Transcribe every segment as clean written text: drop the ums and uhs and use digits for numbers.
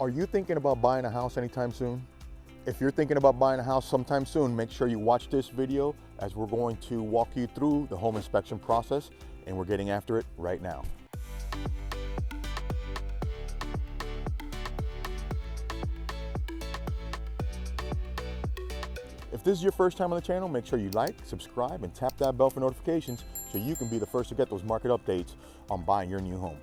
Are you thinking about buying a house anytime soon? If you're thinking about buying a house sometime soon, make sure you watch this video as we're going to walk you through the home inspection process, and we're getting after it right now. If this is your first time on the channel, make sure you like, subscribe, and tap that bell for notifications so you can be the first to get those market updates on buying your new home.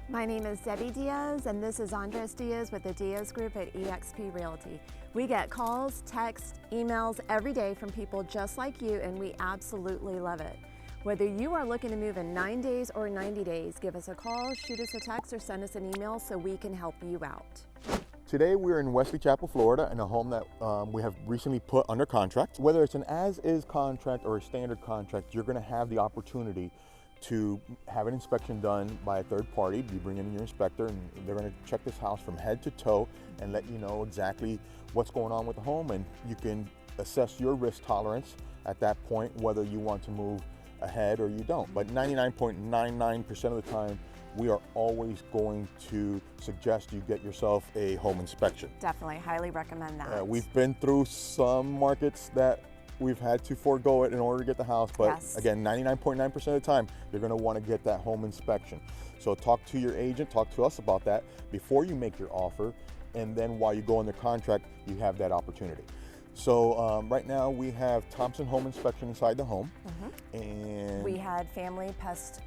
My name is Debbie Diaz, and this is Andres Diaz with the Diaz Group at eXp Realty. We get calls, texts, emails every day from people just like you, and we absolutely love it. Whether you are looking to move in 9 days or 90 days, give us a call, shoot us a text, or send us an email so we can help you out. Today we're in Tampa, Florida, in a home that we have recently put under contract. Whether it's an as-is contract or a standard contract, you're going to have the opportunity to have an inspection done by a third party. You bring in your inspector and they're going to check this house from head to toe and let you know exactly what's going on with the home, and you can assess your risk tolerance at that point, whether you want to move ahead or you don't. But 99.99% of the time, we are always going to suggest you get yourself a home inspection. Definitely, highly recommend that. We've been through some markets that we've had to forego it in order to get the house, but yes, again, 99.9% of the time, you're going to want to get that home inspection. So talk to your agent, talk to us about that before you make your offer, and then while you go under contract, you have that opportunity. So right now we have Thompson Home Inspection inside the home, and we had Family Pest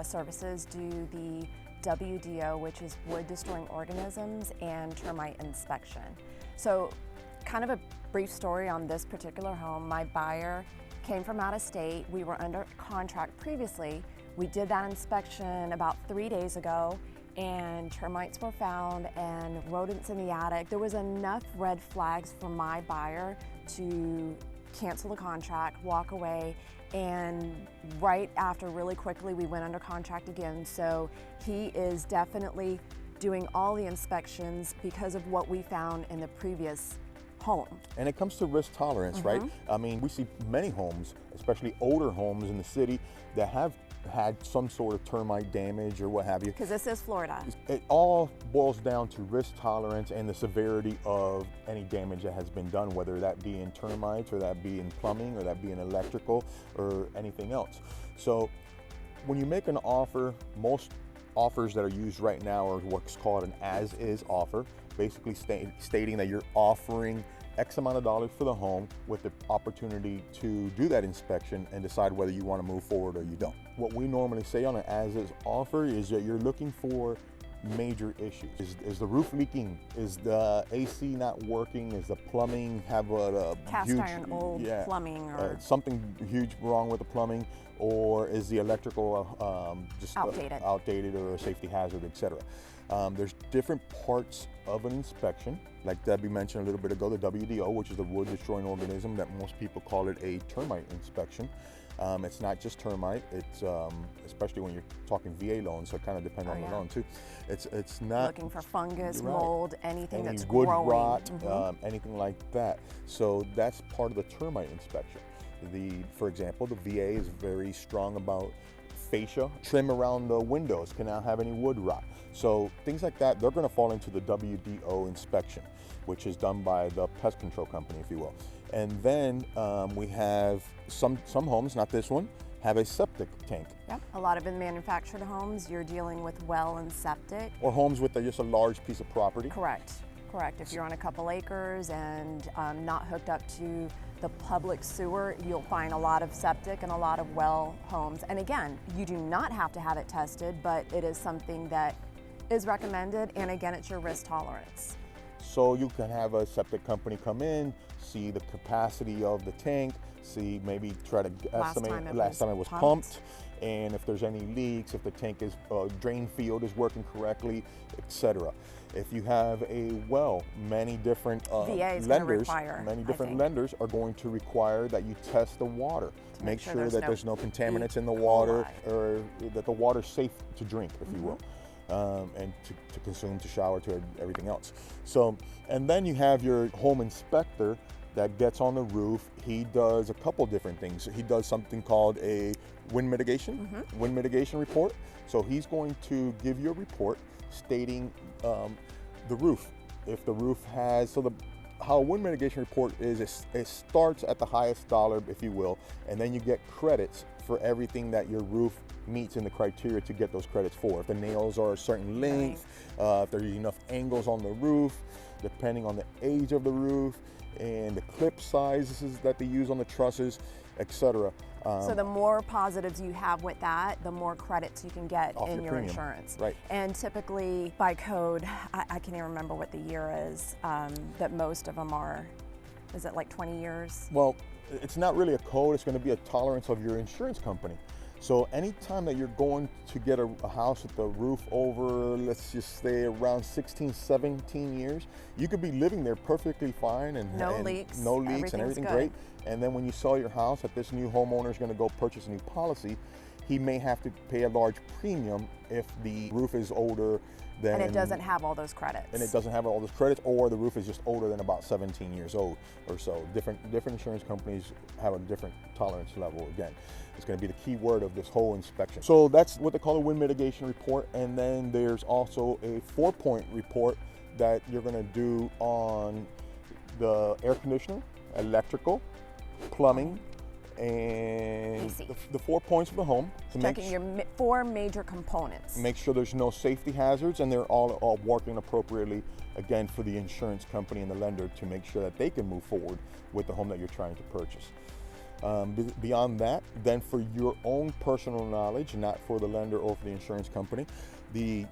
Services do the WDO, which is wood destroying organisms, and termite inspection. So kind of a brief story on this particular home. My buyer came from out of state. We were under contract previously. We did that inspection about 3 days ago, and termites were found and rodents in the attic. There was enough red flags for my buyer to cancel the contract, walk away, and right after, really quickly, we went under contract again. So he is definitely doing all the inspections because of what we found in the previous home. And it comes to risk tolerance, right? I mean, we see many homes, especially older homes in the city, that have had some sort of termite damage or what have you. Because this is Florida. It all boils down to risk tolerance and the severity of any damage that has been done, whether that be in termites or that be in plumbing or that be in electrical or anything else. So when you make an offer, most offers that are used right now are what's called an as-is offer, basically stating that you're offering X amount of dollars for the home with the opportunity to do that inspection and decide whether you want to move forward or you don't. What we normally say on an as-is offer is that you're looking for major issues. Is the roof leaking? Is the AC not working? Is the plumbing have a cast huge iron old plumbing, or something huge wrong with the plumbing? Or is the electrical just outdated or a safety hazard, etc.? There's different parts of an inspection, like Debbie mentioned a little bit ago, the WDO, which is the wood destroying organism, that most people call it a termite inspection. It's not just termite, it's especially when you're talking VA loans, so it kind of depends on the loan too. It's not looking for fungus, mold, anything that's wood growing. Rot, anything like that. So that's part of the termite inspection. For example, the VA is very strong about fascia. Trim around the windows cannot have any wood rot. So things like that, they're going to fall into the WDO inspection, which is done by the pest control company, if you will. And then we have some homes, not this one, have a septic tank. Yep. A lot of in manufactured homes, you're dealing with well and septic. Or homes with just a large piece of property. Correct. If you're on a couple acres and not hooked up to the public sewer, you'll find a lot of septic and a lot of well homes. And again, you do not have to have it tested, but it is something that is recommended, and again, it's your risk tolerance. So you can have a septic company come in, see the capacity of the tank, see, maybe try to estimate last time it was pumped, and if there's any leaks, if the tank is drain field is working correctly, etc. If you have a well, many different lenders are going to require that you test the water, make sure that there's no contaminants in the water, or that the water's safe to drink, if you will. And to consume, to shower, to everything else. So, and then you have your home inspector that gets on the roof. He does a couple different things. He does something called a wind mitigation report. So he's going to give you a report stating The roof. If the roof has, how a wind mitigation report is, it starts at the highest dollar, if you will, and then you get credits for everything that your roof meets in the criteria to get those credits for. If the nails are a certain length, if there's enough angles on the roof, depending on the age of the roof, and the clip sizes that they use on the trusses, etc. So the more positives you have with that, the more credits you can get in your premium. insurance. Right. And typically by code, I can't even remember what the year is, that most of them are. Is it like 20 years? Well, it's not really a code, it's going to be a tolerance of your insurance company. So anytime that you're going to get a house with the roof over, let's just say around 16, 17 years, you could be living there perfectly fine and no leaks and everything great. And then when you sell your house, that this new homeowner is going to go purchase a new policy, he may have to pay a large premium if the roof is older than... And it doesn't have all those credits. And it doesn't have all those credits, or the roof is just older than about 17 years old or so. Different insurance companies have a different tolerance level. Again, it's going to be the key word of this whole inspection. So that's what they call a wind mitigation report. And then there's also a 4-point report that you're going to do on the air conditioner, electrical, plumbing, and the 4 points of the home. Checking your 4 major components. Make sure there's no safety hazards and they're all working appropriately, again, for the insurance company and the lender to make sure that they can move forward with the home that you're trying to purchase. Beyond that, then for your own personal knowledge, not for the lender or for the insurance company, the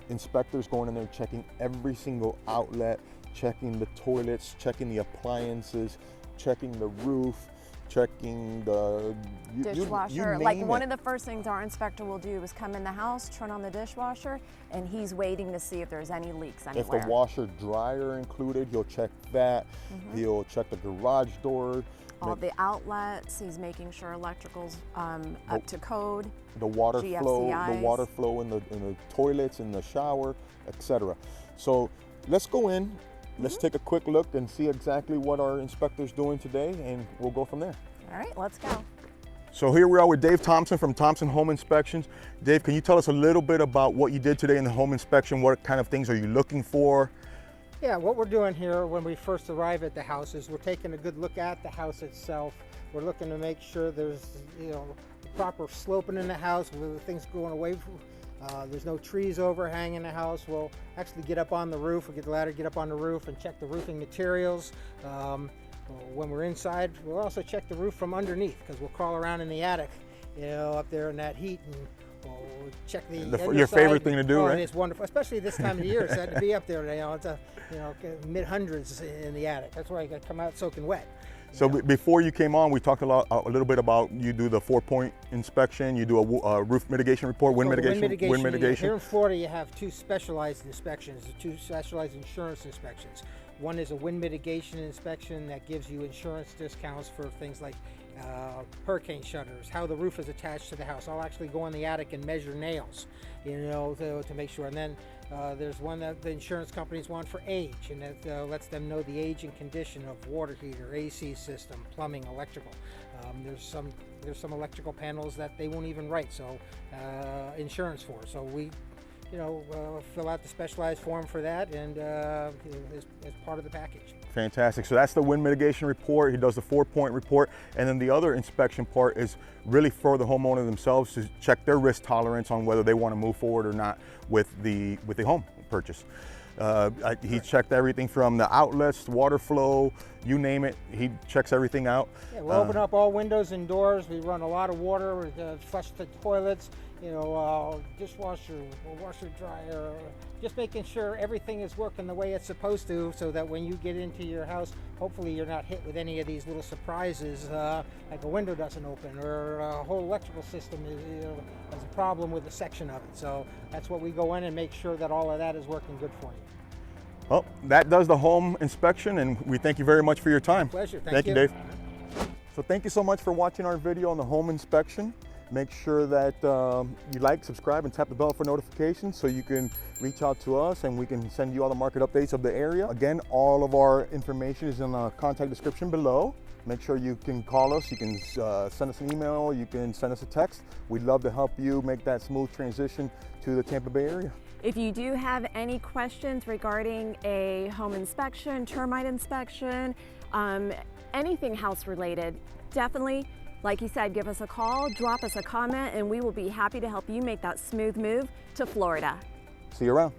inspector's going in there checking every single outlet, checking the toilets, checking the appliances, checking the roof, checking the dishwasher. Like one of the first things our inspector will do is come in the house, turn on the dishwasher, and he's waiting to see if there's any leaks anywhere. If the washer dryer included, he'll check that. He'll check the garage door. All the outlets, he's making sure electrical's up to code. The water GFCIs. flow in the toilets, in the shower, etc. So let's go in. Let's take a quick look and see exactly what our inspector's doing today, and we'll go from there. All right, let's go. So here we are with Dave Thompson from Thompson Home Inspections. Dave, can you tell us a little bit about what you did today in the home inspection? What kind of things are you looking for? Yeah, what we're doing here when we first arrive at the house is we're taking a good look at the house itself. We're looking to make sure there's, proper sloping in the house, with things going away from, there's no trees overhanging the house. We'll actually get up on the roof, we'll get the ladder, get up on the roof and check the roofing materials. When we're inside, we'll also check the roof from underneath, because we'll crawl around in the attic, up there in that heat, and we'll check your favorite thing to do, right? It's wonderful, especially this time of year. It's had to be up there. It's a mid-hundreds in the attic. That's why I got to come out soaking wet. So before you came on, we talked a little bit about you do the 4-point inspection, you do a roof mitigation report, wind mitigation. Here in Florida, you have 2 specialized inspections, 2 specialized insurance inspections. One is a wind mitigation inspection that gives you insurance discounts for things like hurricane shutters, how the roof is attached to the house. I'll actually go in the attic and measure nails, to make sure. And then there's one that the insurance companies want for age, and that lets them know the age and condition of water heater, AC system, plumbing, electrical. There's some electrical panels that they won't even write insurance for. So we fill out the specialized form for that, and as part of the package. Fantastic. So that's the wind mitigation report. He does the 4-point report, and then the other inspection part is really for the homeowner themselves to check their risk tolerance on whether they want to move forward or not with the home purchase. He checked everything from the outlets, water flow, you name it. He checks everything out. Yeah, we'll open up all windows and doors. We run a lot of water. We flush the toilets. Dishwasher, washer, dryer. Just making sure everything is working the way it's supposed to, so that when you get into your house, hopefully you're not hit with any of these little surprises, like a window doesn't open, or a whole electrical system has a problem with a section of it. So that's what we go in and make sure that all of that is working good for you. Well, that does the home inspection, and we thank you very much for your time. My pleasure. Thank you, Dave. So thank you so much for watching our video on the home inspection. Make sure that you like, subscribe, and tap the bell for notifications so you can reach out to us and we can send you all the market updates of the area. Again, all of our information is in the contact description below. Make sure you can call us, you can send us an email, you can send us a text. We'd love to help you make that smooth transition to the Tampa Bay area. If you do have any questions regarding a home inspection, termite inspection, anything house related, definitely, like you said, give us a call, drop us a comment, and we will be happy to help you make that smooth move to Florida. See you around.